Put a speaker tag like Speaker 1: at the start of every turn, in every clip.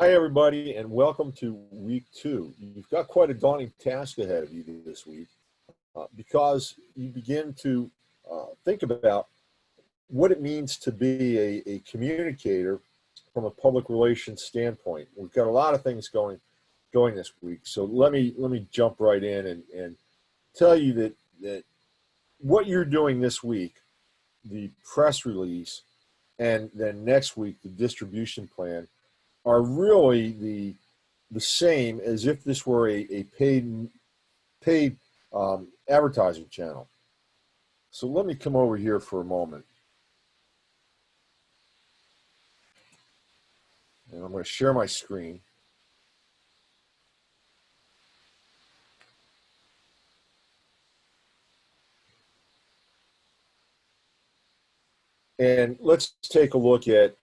Speaker 1: Hi, everybody, and welcome to week 2. You've got quite a daunting task ahead of you this week because you begin to think about what it means to be a communicator from a public relations standpoint. We've got a lot of things going this week, so let me jump right in and tell you that what you're doing this week, the press release, and then next week the distribution plan, are really the same as if this were a paid advertising channel. So let me come over here for a moment. And I'm going to share my screen. And let's take a look at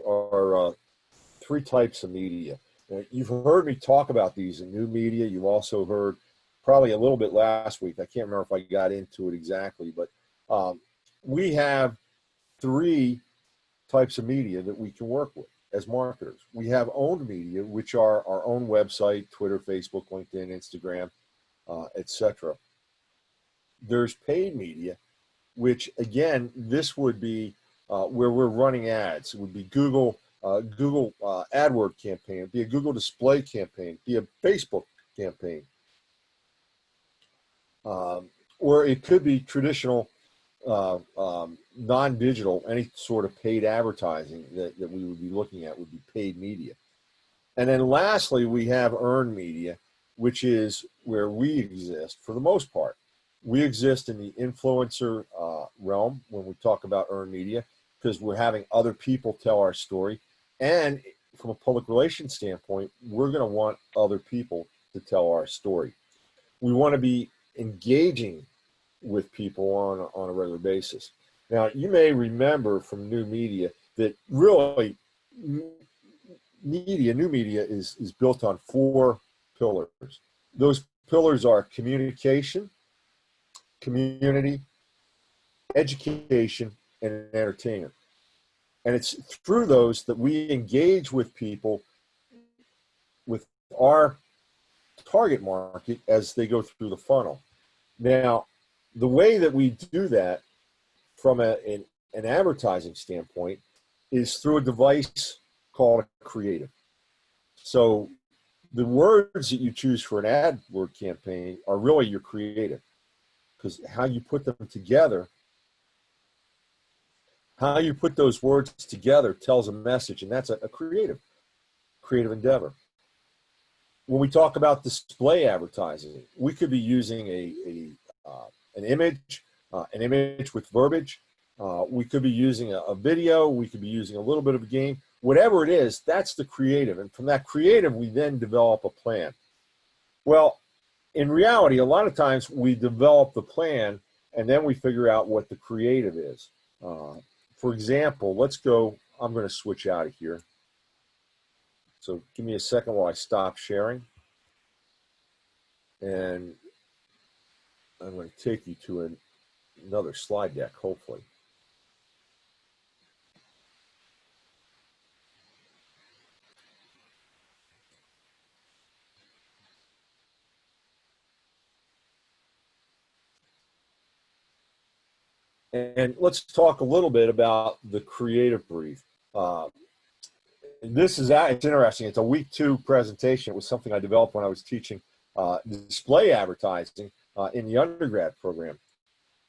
Speaker 1: our 3 types of media. Now, you've heard me talk about these in new media. You've also heard probably a little bit last week. I can't remember if I got into it exactly, but we have 3 types of media that we can work with as marketers. We have owned media, which are our own website, Twitter, Facebook, LinkedIn, Instagram, etc. There's paid media, which again, this would be where we're running ads. It would be Google AdWord campaign, it'd be a Google display campaign, it'd be a Facebook campaign, or it could be traditional non-digital, any sort of paid advertising that we would be looking at would be paid media. And then lastly, we have earned media, which is where we exist for the most part. We exist in the influencer realm when we talk about earned media, because we're having other people tell our story. And from a public relations standpoint, we're going to want other people to tell our story. We want to be engaging with people on a regular basis. Now, you may remember from new media that really new media is built on 4 pillars. Those pillars are communication, community, education, and entertainment. And it's through those that we engage with people, with our target market as they go through the funnel. Now, the way that we do that from an advertising standpoint is through a device called a creative. So the words that you choose for an AdWord campaign are really your creative, because how you put them together, how you put those words together tells a message, and that's a creative endeavor. When we talk about display advertising, we could be using an image with verbiage. We could be using a video. We could be using a little bit of a game. Whatever it is, that's the creative. And from that creative, we then develop a plan. Well, in reality, a lot of times we develop the plan and then we figure out what the creative is. For example, let's go, I'm going to switch out of here. So give me a second while I stop sharing. And I'm going to take you to another slide deck, hopefully. And let's talk a little bit about the creative brief. It's interesting. It's a week 2 presentation. It was something I developed when I was teaching display advertising in the undergrad program.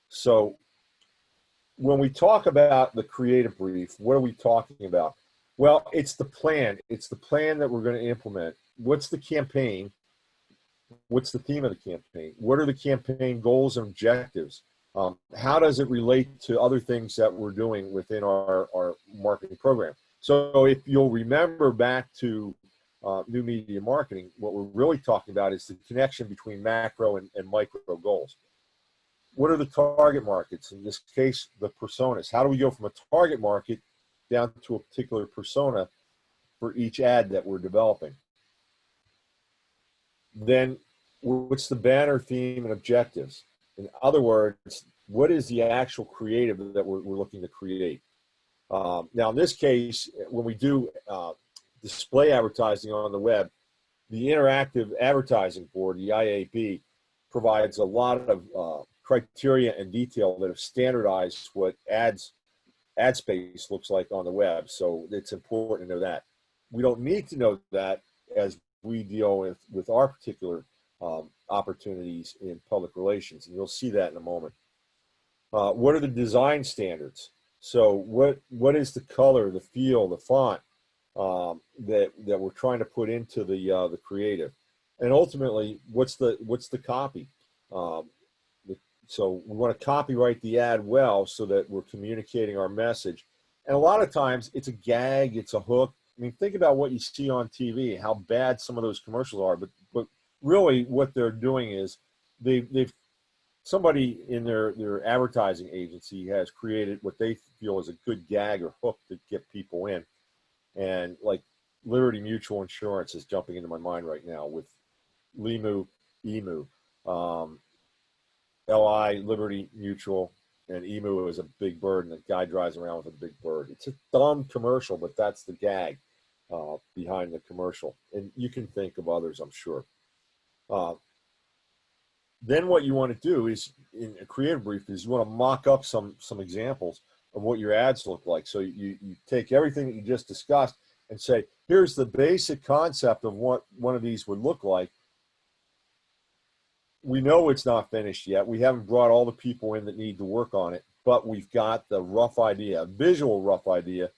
Speaker 1: So when we talk about the creative brief, what are we talking about? Well, it's the plan. It's the plan that we're going to implement. What's the campaign? What's the theme of the campaign? What are the campaign goals and objectives? How does it relate to other things that we're doing within our marketing program? So if you'll remember back to new media marketing, what we're really talking about is the connection between macro and micro goals. What are the target markets? In this case, the personas. How do we go from a target market down to a particular persona for each ad that we're developing? Then what's the banner, theme, and objectives? In other words, what is the actual creative that we're looking to create? Now, in this case, when we do display advertising on the web, the Interactive Advertising Board, the IAB, provides a lot of criteria and detail that have standardized what ad space looks like on the web. So it's important to know that. We don't need to know that as we deal with our particular opportunities in public relations, and you'll see that in a moment. What are the design standards? So what is the color, the feel, the font that we're trying to put into the creative, and ultimately what's the copy? So we want to copyright the ad well so that we're communicating our message. And a lot of times it's a gag, it's a hook. I mean, think about what you see on TV, how bad some of those commercials are, but really what they're doing is they've somebody in their advertising agency has created what they feel is a good gag or hook to get people in. And like Liberty Mutual Insurance is jumping into my mind right now with Limu, Emu. LI, Liberty Mutual, and Emu is a big bird, and the guy drives around with a big bird. It's a dumb commercial, but that's the gag behind the commercial. And you can think of others, I'm sure. Then what you want to do is, in a creative brief, is you want to mock up some examples of what your ads look like. So you take everything that you just discussed and say, here's the basic concept of what one of these would look like. We know it's not finished yet. We haven't brought all the people in that need to work on it, but we've got the rough idea, a visual rough idea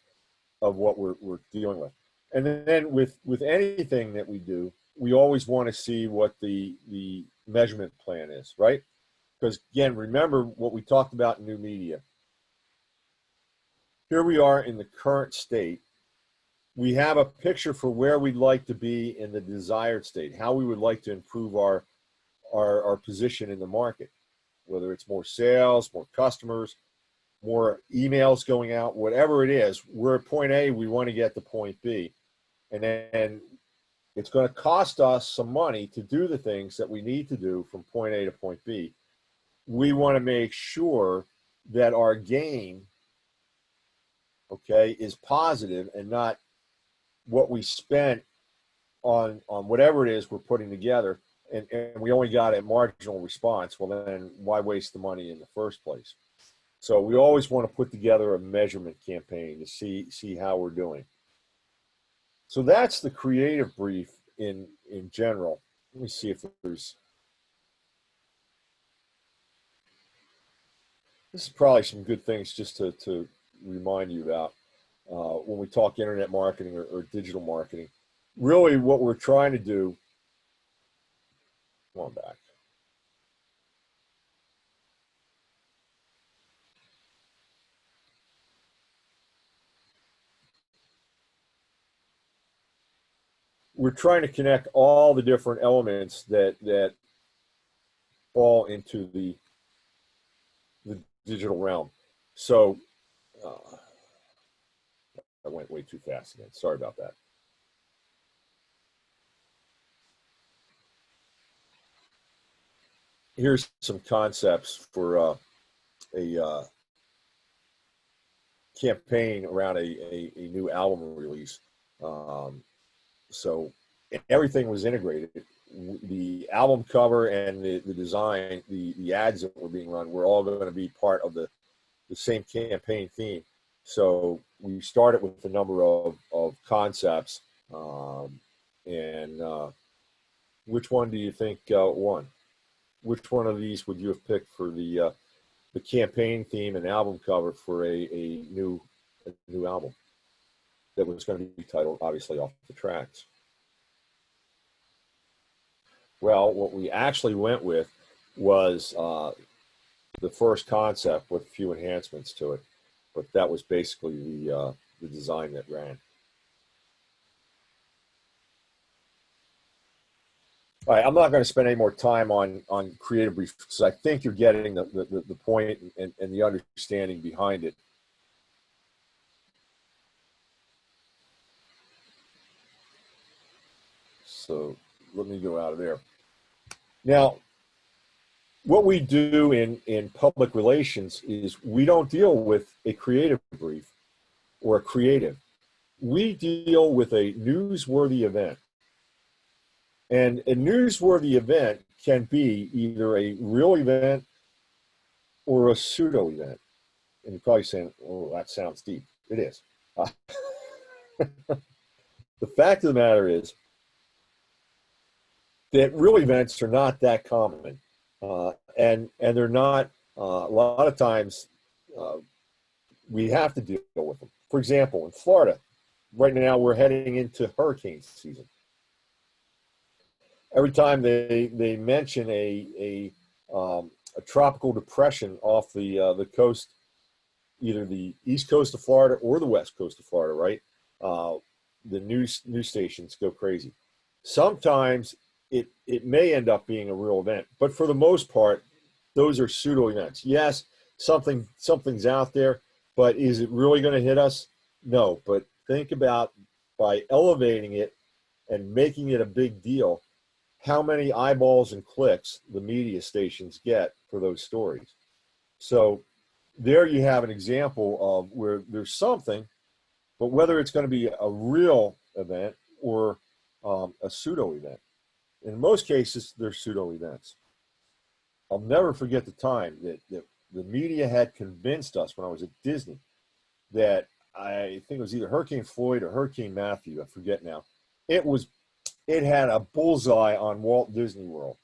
Speaker 1: of what we're dealing with. And then with anything that we do, we always want to see what the measurement plan is, right? Because again, remember what we talked about in new media. Here we are in the current state. We have a picture for where we'd like to be in the desired state, how we would like to improve our position in the market, whether it's more sales, more customers, more emails going out, whatever it is. We're at point A, we want to get to point B. And then it's going to cost us some money to do the things that we need to do from point A to point B. We want to make sure that our gain, okay, is positive and not what we spent on whatever it is we're putting together. And we only got a marginal response. Well, then why waste the money in the first place? So we always want to put together a measurement campaign to see how we're doing. So that's the creative brief in general. Let me see if there's. This is probably some good things just to remind you about when we talk internet marketing or digital marketing. Really, what we're trying to do. Come on back. We're trying to connect all the different elements that fall into the digital realm. So I went way too fast again. Sorry about that. Here's some concepts for a campaign around a new album release. So everything was integrated. The album cover and the design, the ads that were being run were all going to be part of the same campaign theme. So we started with a number of concepts. Which one do you think won? Which one of these would you have picked for the campaign theme and album cover for a new album that was going to be titled, obviously, Off the Tracks? Well, what we actually went with was the first concept with a few enhancements to it, but that was basically the design that ran. All right, I'm not going to spend any more time on creative briefs because I think you're getting the point and the understanding behind it. So let me go out of there. Now, what we do in public relations is we don't deal with a creative brief. or a creative. We deal with a newsworthy event. And a newsworthy event can be either a real event or a pseudo event. And you're probably saying, oh, that sounds deep. It is. The fact of the matter is that real events are not that common. And they're not, a lot of times, we have to deal with them. For example, in Florida, right now we're heading into hurricane season. Every time they mention a tropical depression off the coast, either the east coast of Florida or the west coast of Florida, right? The news stations go crazy. Sometimes it may end up being a real event, but for the most part, those are pseudo events. Yes, something's out there, but is it really going to hit us? No. But think about, by elevating it and making it a big deal, how many eyeballs and clicks the media stations get for those stories. So there you have an example of where there's something, but whether it's going to be a real event or a pseudo event. In most cases, they're pseudo events. I'll never forget the time that the media had convinced us when I was at Disney that, I think it was either Hurricane Floyd or Hurricane Matthew, I forget now. It had a bullseye on Walt Disney World.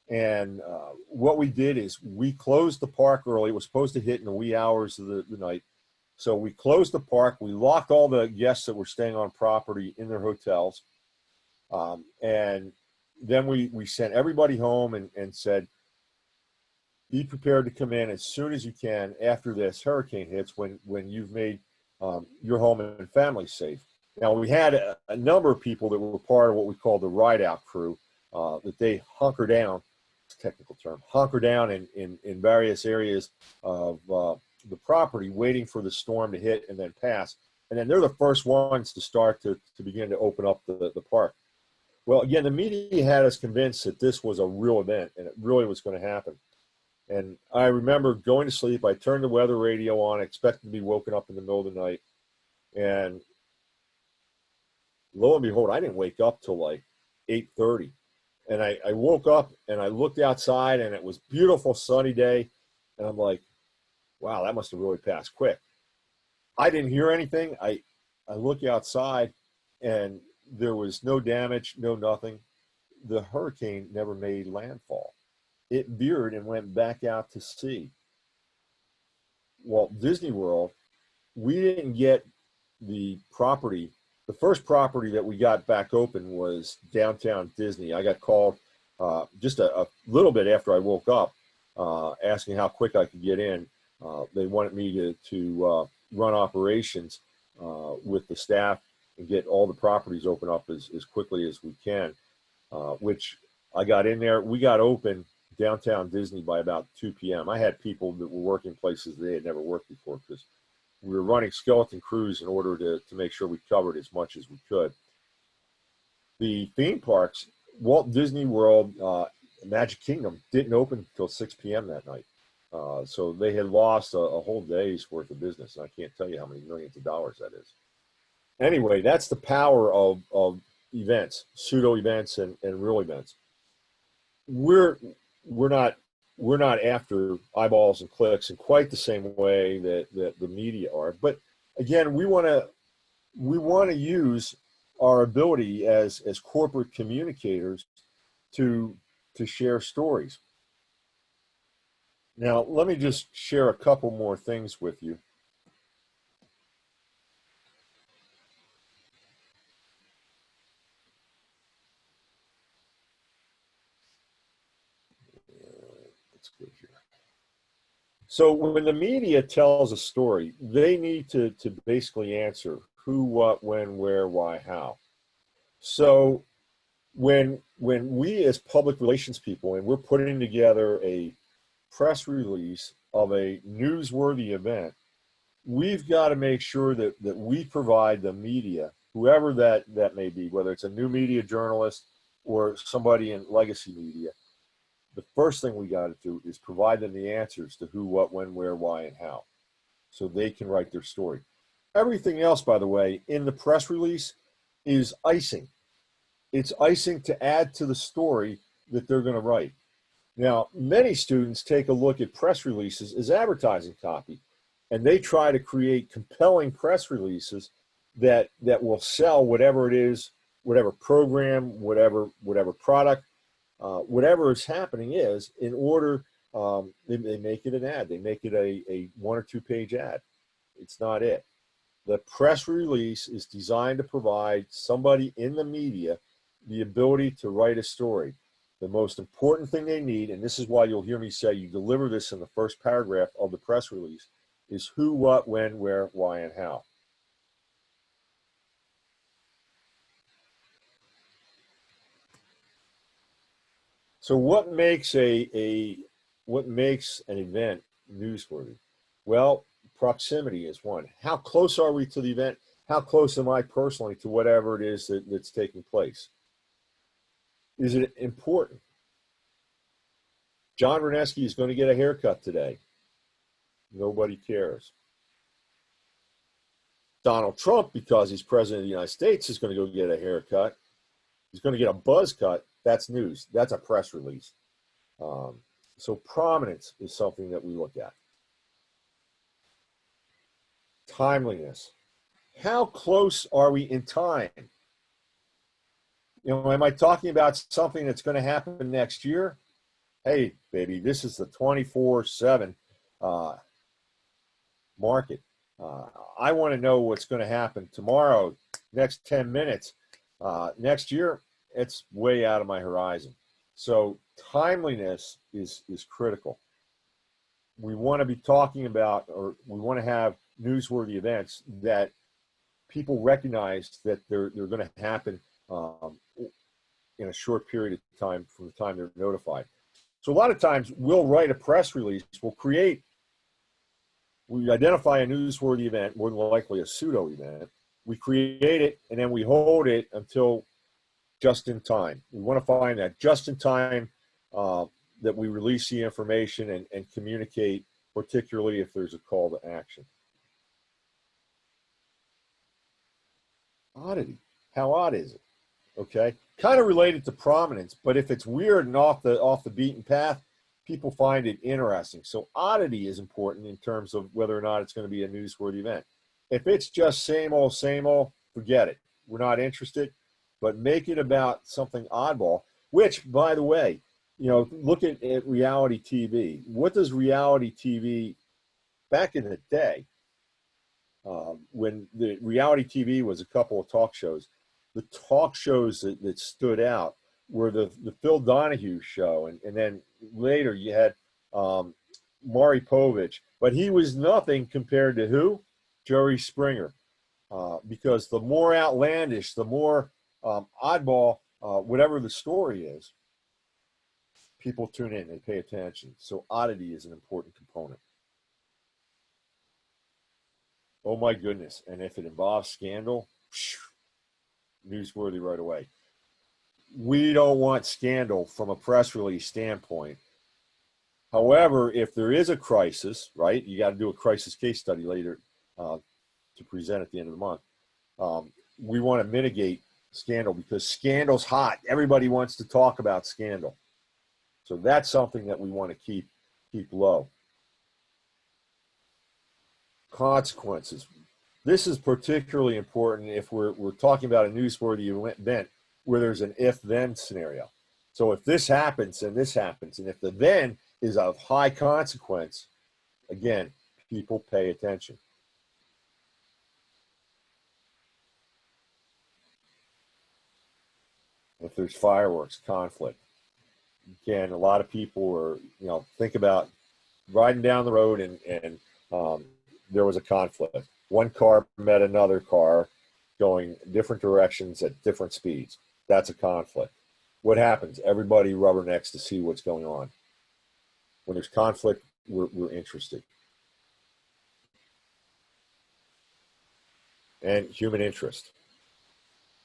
Speaker 1: And what we did is we closed the park early. It was supposed to hit in the wee hours of the night. So we closed the park. We locked all the guests that were staying on property in their hotels. And then we sent everybody home and said, be prepared to come in as soon as you can after this hurricane hits, when you've made your home and family safe. Now, we had a number of people that were part of what we call the ride-out crew, that they hunker down, it's a technical term, hunker down in various areas of the property, waiting for the storm to hit and then pass. And then they're the first ones to start to begin to open up the park. Well, again, the media had us convinced that this was a real event and it really was going to happen. And I remember going to sleep. I turned the weather radio on, expecting to be woken up in the middle of the night. And lo and behold, I didn't wake up till like 8:30. And I woke up and I looked outside and it was beautiful sunny day. And I'm like, wow, that must have really passed quick. I didn't hear anything. I look outside and there was no damage, no nothing. The hurricane never made landfall. It veered and went back out to sea. Walt Disney World, we didn't get the property. The first property that we got back open was downtown Disney. I got called just a little bit after I woke up, asking how quick I could get in. They wanted me to run operations with the staff and get all the properties open up as quickly as we can, which I got in there. We got open downtown Disney by about 2 p.m. I had people that were working places they had never worked before, because we were running skeleton crews in order to make sure we covered as much as we could. The theme parks, Walt Disney World, Magic Kingdom, didn't open until 6 p.m. that night. So they had lost a whole day's worth of business. And I can't tell you how many millions of dollars that is. Anyway, that's the power of events, pseudo events and real events. We're not after eyeballs and clicks in quite the same way that the media are. But again, we want to use our ability as corporate communicators to share stories. Now, let me just share a couple more things with you. Let's go here. So when the media tells a story, they need to basically answer who, what, when, where, why, how. So when we as public relations people, and we're putting together a press release of a newsworthy event, we've got to make sure that we provide the media, whoever that may be, whether it's a new media journalist or somebody in legacy media, the first thing we got to do is provide them the answers to who, what, when, where, why, and how, so they can write their story. Everything else, by the way, in the press release is icing. It's icing to add to the story that they're going to write. Now, many students take a look at press releases as advertising copy, and they try to create compelling press releases that will sell whatever it is, whatever program, whatever product, whatever is happening is, in order, they make it an ad. They make it a 1 or 2 page ad. It's not it. The press release is designed to provide somebody in the media the ability to write a story. The most important thing they need, and this is why you'll hear me say you deliver this in the first paragraph of the press release, is who, what, when, where, why, and how. So what makes what makes an event newsworthy? Well, proximity is one. How close are we to the event? How close am I personally to whatever it is that's taking place? Is it important? John Reneski is going to get a haircut today. Nobody cares. Donald Trump, because he's president of the United States, is going to go get a haircut. He's going to get a buzz cut. That's news. That's a press release. So prominence is something that we look at. Timeliness. How close are we in time? You know, am I talking about something that's going to happen next year? Hey, baby, this is the 24/7 market. I want to know what's going to happen tomorrow, next 10 minutes. Next year, it's way out of my horizon. So timeliness is critical. We want to be talking about, or we want to have newsworthy events that people recognize that they're going to happen in a short period of time from the time they're notified. So a lot of times we'll write a press release, we identify a newsworthy event, more than likely a pseudo event. We create it, and then we hold it until just in time. We want to find that just in time that we release the information and communicate, particularly if there's a call to action. Oddity. How odd is it? Okay, kind of related to prominence, but if it's weird and off the beaten path, people find it interesting. So oddity is important in terms of whether or not it's going to be a newsworthy event. If it's just same old, forget it. We're not interested, but make it about something oddball, which, by the way, you know, look at reality TV. What does reality TV, back in the day, when the reality TV was a couple of talk shows, the talk shows that stood out were the Phil Donahue show, and then later you had Maury Povich, but he was nothing compared to who? Jerry Springer, because the more outlandish, the more oddball, whatever the story is, people tune in, they pay attention. So oddity is an important component. Oh my goodness, and if it involves scandal, newsworthy right away. We don't want scandal from a press release standpoint. However, if there is a crisis, right, you got to do a crisis case study later to present at the end of the month. We want to mitigate scandal because scandal's hot. Everybody wants to talk about scandal. So that's something that we want to keep low. Consequences. This is particularly important if we're talking about a newsworthy event where there's an if-then scenario. So if this happens and this happens, and if the then is of high consequence, again, people pay attention. If there's fireworks, conflict. Again, a lot of people are, you know, think about riding down the road and there was a conflict. One car met another car going different directions at different speeds. That's a conflict. What happens? Everybody rubbernecks to see what's going on. When there's conflict, we're interested. And human interest.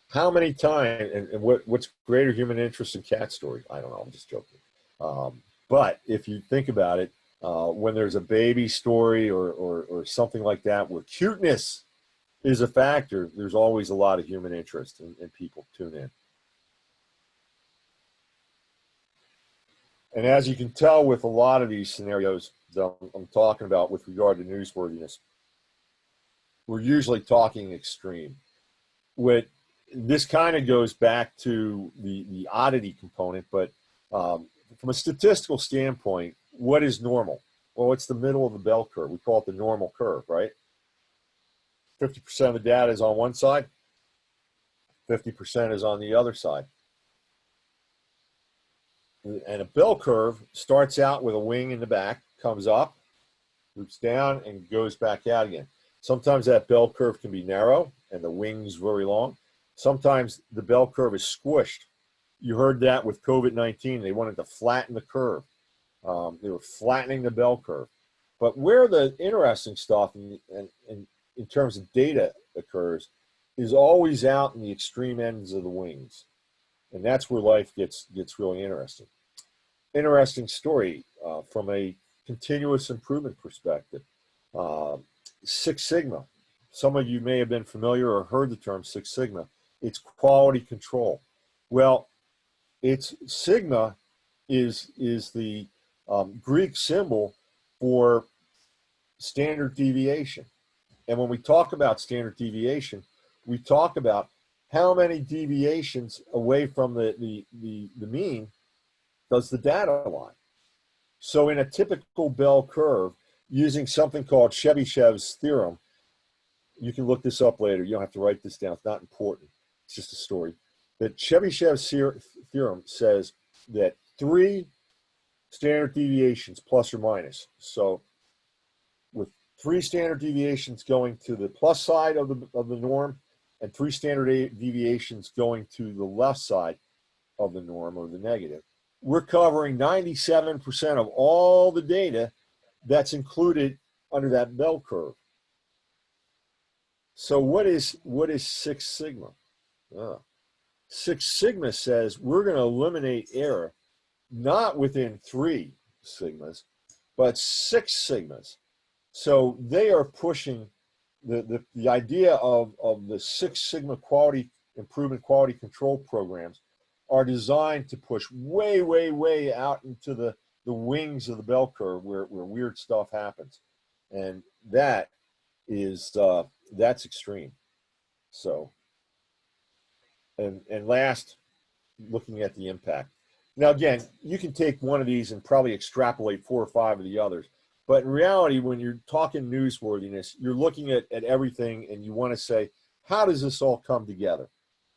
Speaker 1: How many times, and what's greater human interest than cat story? I don't know, I'm just joking. But if you think about it, when there's a baby story or something like that where cuteness is a factor, there's always a lot of human interest and people tune in. And as you can tell with a lot of these scenarios that I'm talking about with regard to newsworthiness, we're usually talking extreme. This kind of goes back to the oddity component, but from a statistical standpoint, what is normal? Well, it's the middle of the bell curve. We call it the normal curve, right? 50% of the data is on one side, 50% is on the other side. And a bell curve starts out with a wing in the back, comes up, loops down, and goes back out again. Sometimes that bell curve can be narrow and the wings very long. Sometimes the bell curve is squished. You heard that with COVID-19. They wanted to flatten the curve. They were flattening the bell curve. But where the interesting stuff in terms of data occurs is always out in the extreme ends of the wings. And that's where life gets really interesting. Interesting story from a continuous improvement perspective. Six Sigma. Some of you may have been familiar or heard the term Six Sigma. It's quality control. Well, it's Sigma is the Greek symbol for standard deviation. And when we talk about standard deviation, we talk about how many deviations away from the mean does the data lie. So in a typical bell curve, using something called Chebyshev's theorem, you can look this up later. You don't have to write this down. It's not important. It's just a story. That Chebyshev's theorem says that 3 standard deviations plus or minus. So with 3 standard deviations going to the plus side of the norm and 3 standard deviations going to the left side of the norm or the negative, we're covering 97% of all the data that's included under that bell curve. So what is Six Sigma? Six Sigma says we're going to eliminate error not within 3 sigmas, but 6 sigmas. So they are pushing the idea of the Six Sigma quality improvement, quality control programs are designed to push way, way, way out into the wings of the bell curve where weird stuff happens. And that is, that's extreme. So, and last, looking at the impact. Now, again, you can take one of these and probably extrapolate 4 or 5 of the others. But in reality, when you're talking newsworthiness, you're looking at everything and you want to say, how does this all come together?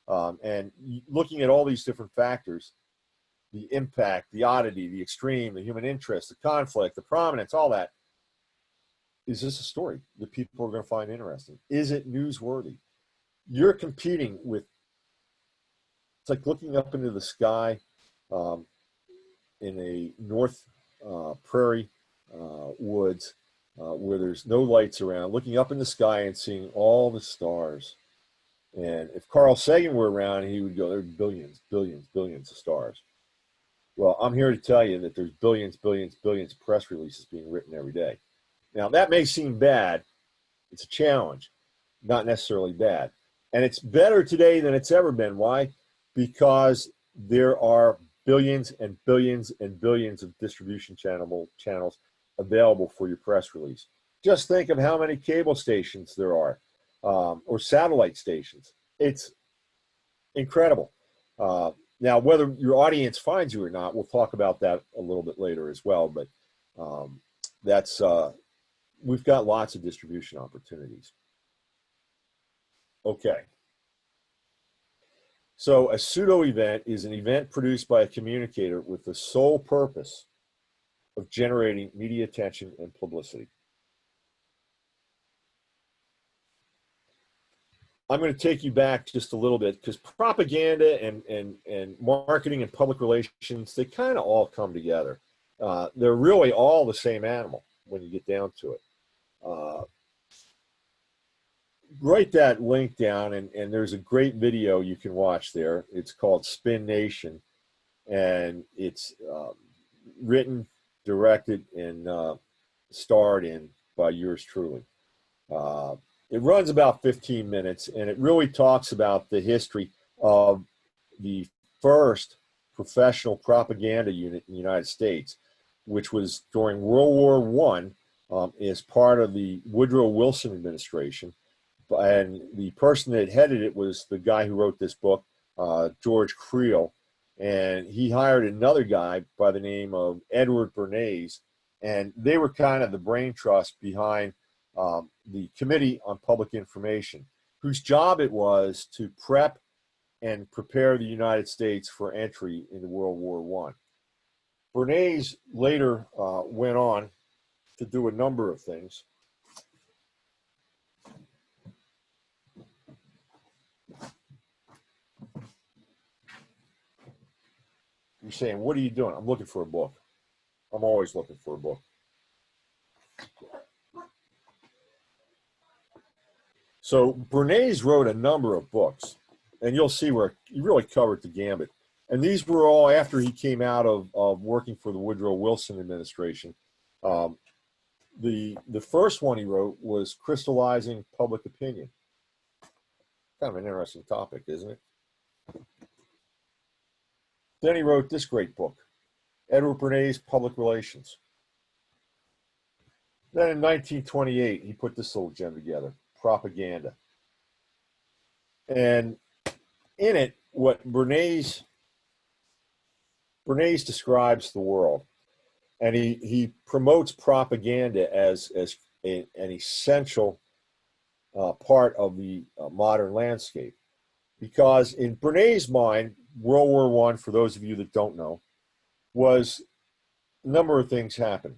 Speaker 1: And looking at all these different factors, the impact, the oddity, the extreme, the human interest, the conflict, the prominence, all that, is this a story that people are going to find interesting? Is it newsworthy? You're competing with, it's like looking up into the sky in a North Prairie woods where there's no lights around, looking up in the sky and seeing all the stars. And if Carl Sagan were around, he would go, there are billions, billions, billions of stars. Well, I'm here to tell you that there's billions, billions, billions of press releases being written every day. Now, that may seem bad. It's a challenge, not necessarily bad. And it's better today than it's ever been. Why? Because there are billions and billions and billions of distribution channels available for your press release. Just think of how many cable stations there are, or satellite stations. It's incredible. Now, whether your audience finds you or not, we'll talk about that a little bit later as well. But that's we've got lots of distribution opportunities. Okay. So a pseudo event is an event produced by a communicator with the sole purpose of generating media attention and publicity. I'm going to take you back just a little bit because propaganda and marketing and public relations, they kind of all come together. They're really all the same animal when you get down to it. Write that link down, and there's a great video you can watch there. It's called Spin Nation, and it's written, directed, and starred in by yours truly. It runs about 15 minutes, and it really talks about the history of the first professional propaganda unit in the United States, which was during World War One, as part of the Woodrow Wilson administration. And the person that headed it was the guy who wrote this book, George Creel. And he hired another guy by the name of Edward Bernays. And they were kind of the brain trust behind the Committee on Public Information, whose job it was to prep and prepare the United States for entry into World War One. Bernays later went on to do a number of things. You're saying, what are you doing? I'm looking for a book. I'm always looking for a book. So Bernays wrote a number of books, and you'll see where he really covered the gambit. And these were all after he came out of working for the Woodrow Wilson administration. The first one he wrote was Crystallizing Public Opinion. Kind of an interesting topic, isn't it? Then he wrote this great book, Edward Bernays, Public Relations. Then in 1928, he put this little gem together, Propaganda. And in it, what Bernays describes the world, and he promotes propaganda as an essential part of the modern landscape. Because in Bernays' mind, World War One, for those of you that don't know, was a number of things happened.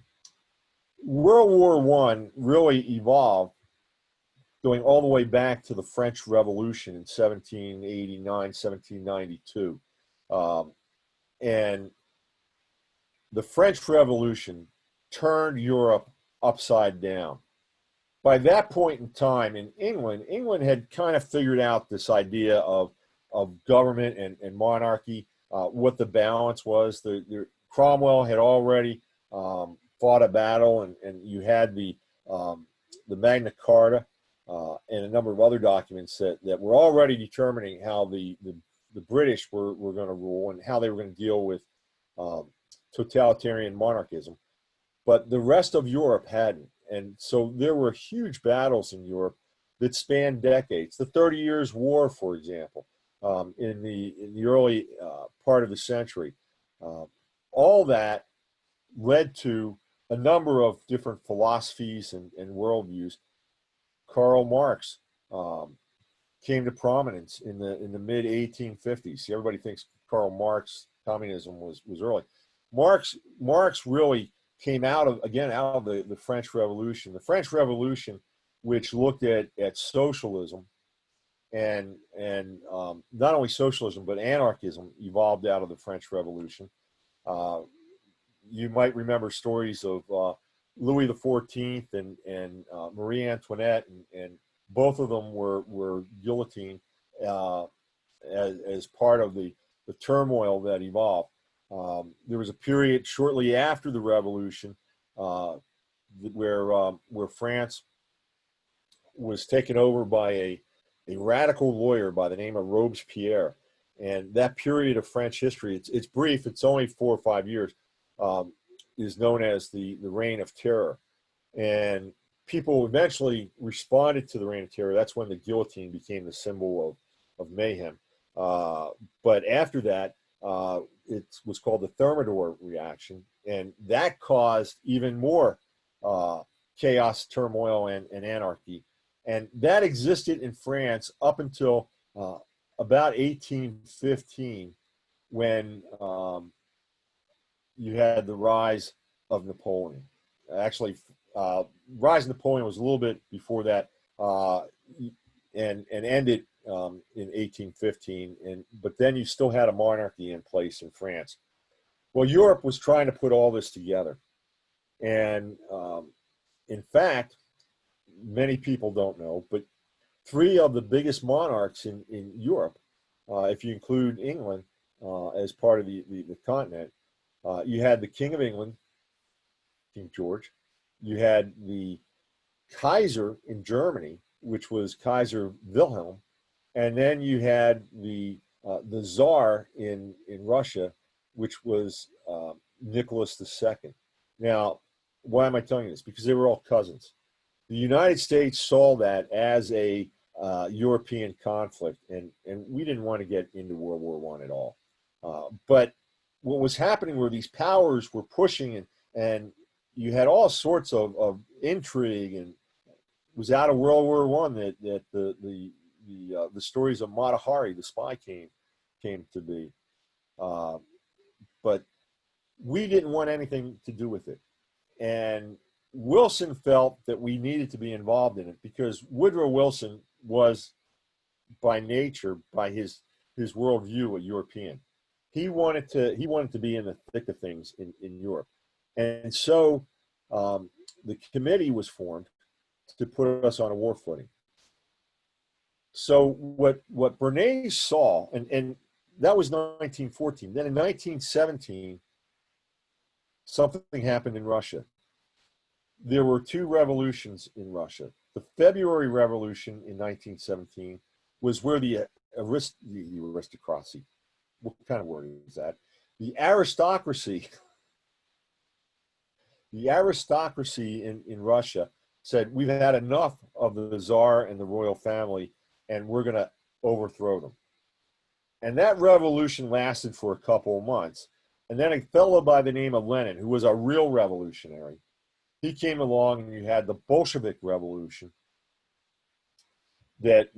Speaker 1: World War One really evolved going all the way back to the French Revolution in 1789, 1792. And the French Revolution turned Europe upside down. By that point in time in England had kind of figured out this idea of government and monarchy, what the balance was. The Cromwell had already fought a battle, and you had the Magna Carta and a number of other documents that were already determining how the British were going to rule and how they were going to deal with totalitarian monarchism. But the rest of Europe hadn't. And so there were huge battles in Europe that spanned decades. The 30 Years' War, for example, in the early part of the century. All that led to a number of different philosophies and worldviews. Karl Marx came to prominence in the mid 1850s. Everybody thinks Karl Marx communism was early. Marx really came out of the French Revolution. The French Revolution, which looked at socialism and not only socialism but anarchism, evolved out of the French Revolution. You might remember stories of Louis XIV and Marie Antoinette, and both of them were guillotined as part of the turmoil that evolved. There was a period shortly after the revolution where France was taken over by a radical lawyer by the name of Robespierre. And that period of French history, it's brief, it's only 4 or 5 years, is known as the Reign of Terror. And people eventually responded to the Reign of Terror. That's when the guillotine became the symbol of mayhem. But after that, it was called the Thermidor reaction, and that caused even more chaos, turmoil, and anarchy. And that existed in France up until about 1815, when you had the rise of Napoleon. Actually, rise of Napoleon was a little bit before that, and ended in 1815, but then you still had a monarchy in place in France. Well, Europe was trying to put all this together, and in fact, many people don't know, but 3 of the biggest monarchs in Europe, if you include England as part of the continent, you had the King of England, King George. You had the Kaiser in Germany, which was Kaiser Wilhelm, and then you had the Tsar in Russia, which was Nicholas II. Now, why am I telling you this? Because they were all cousins. The United States saw that as a European conflict, and we didn't want to get into World War I at all. But what was happening were these powers were pushing, and you had all sorts of intrigue, and it was out of World War I that the stories of Mata Hari, the spy, came to be. But we didn't want anything to do with it. And Wilson felt that we needed to be involved in it because Woodrow Wilson was, by nature, by his worldview, a European. He wanted to be in the thick of things in Europe. And so the committee was formed to put us on a war footing. So what Bernays saw, and that was 1914. Then in 1917, something happened in Russia. There were two revolutions in Russia. The February Revolution in 1917 was where the aristocracy, what kind of word is that? The aristocracy in Russia said, we've had enough of the Tsar and the royal family, and we're going to overthrow them. And that revolution lasted for a couple of months. And then a fellow by the name of Lenin, who was a real revolutionary, he came along, and you had the Bolshevik Revolution that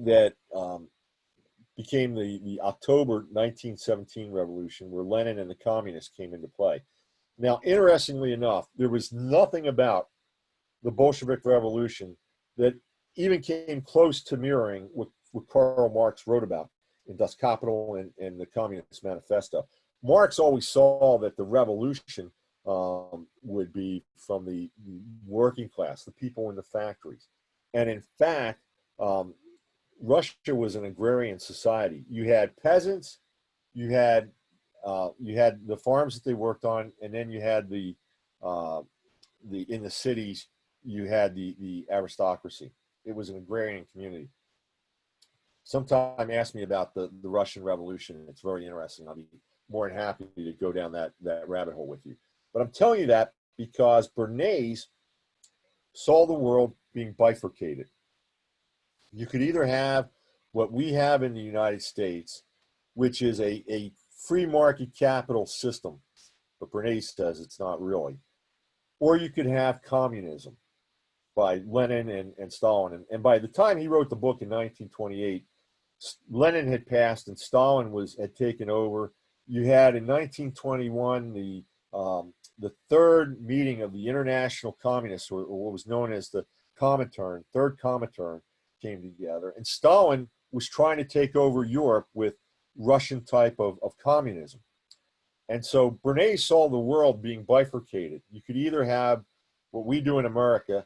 Speaker 1: became the October 1917 revolution, where Lenin and the communists came into play. Now, interestingly enough, there was nothing about the Bolshevik Revolution that even came close to mirroring what Karl Marx wrote about in Das Kapital and the Communist Manifesto. Marx always saw that the revolution would be from the working class, the people in the factories. And in fact, Russia was an agrarian society. You had peasants, you had the farms that they worked on, and then you had the in the cities, you had the aristocracy. It was an agrarian community. Sometime ask me about the Russian Revolution. It's very interesting. I'll be more than happy to go down that rabbit hole with you. But I'm telling you that because Bernays saw the world being bifurcated. You could either have what we have in the United States, which is a free market capital system, but Bernays says it's not really, or you could have communism by Lenin and Stalin. And by the time he wrote the book in 1928, Lenin had passed and Stalin had taken over. You had in 1921 the third meeting of the International Communists, or what was known as the Comintern, third Comintern, came together. And Stalin was trying to take over Europe with Russian type of communism. And so Bernays saw the world being bifurcated. You could either have what we do in America,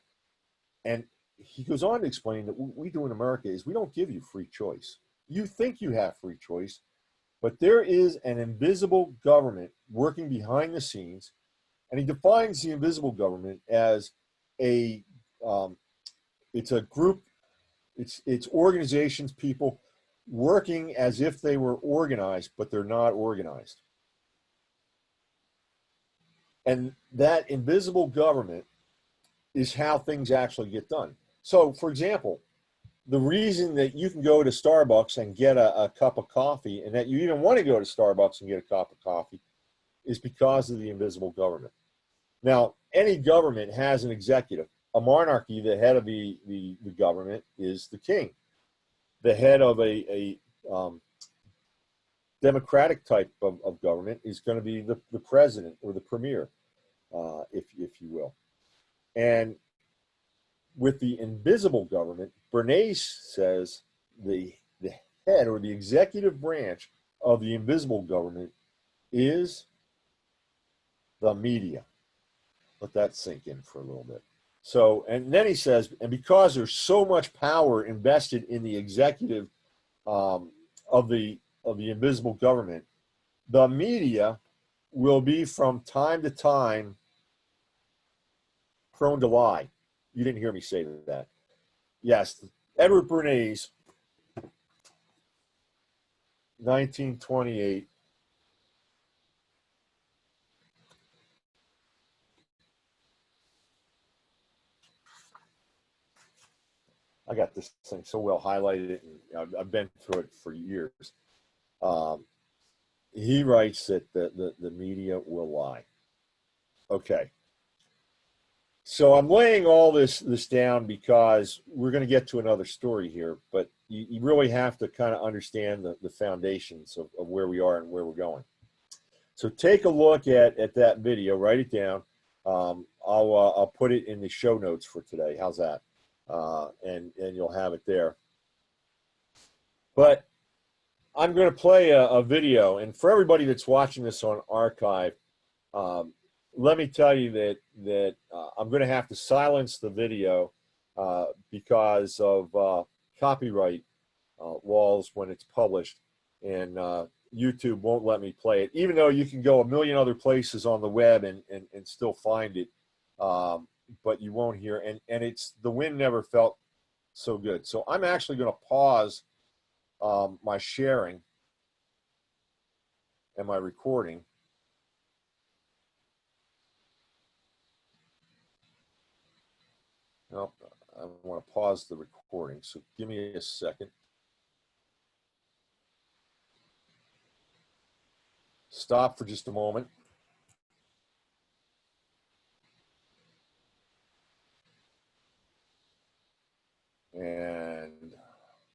Speaker 1: and he goes on to explain that what we do in America is we don't give you free choice. You think you have free choice, but there is an invisible government working behind the scenes, and he defines the invisible government as it's a group, it's organizations, people working as if they were organized, but they're not organized. And that invisible government is how things actually get done. So, for example, the reason that you can go to Starbucks and get a cup of coffee, and that you even want to go to Starbucks and get a cup of coffee, is because of the invisible government. Now, any government has an executive. A monarchy, the head of the government is the king. The head of a democratic type of government is going to be the president or the premier, if you will. And with the invisible government, Bernays says the head or the executive branch of the invisible government is the media. Let that sink in for a little bit. So, and then he says, and because there's so much power invested in the executive of the invisible government, the media will be from time to time prone to lie. You didn't hear me say that. Yes, Edward Bernays, 1928. I got this thing so well highlighted, and I've been through it for years. Um, he writes that the media will lie. Okay. So I'm laying all this down because we're going to get to another story here, but you really have to kind of understand the foundations of where we are and where we're going. So take a look at that video, write it down. I'll put it in the show notes for today. How's that? And you'll have it there. But I'm going to play a video, and for everybody that's watching this on archive, let me tell you that I'm going to have to silence the video because of copyright laws when it's published, and YouTube won't let me play it, even though you can go a million other places on the web and still find it, but you won't hear. And it's the wind never felt so good. So I'm actually going to pause my sharing and my recording. Nope, I want to pause the recording, so give me a second. Stop for just a moment.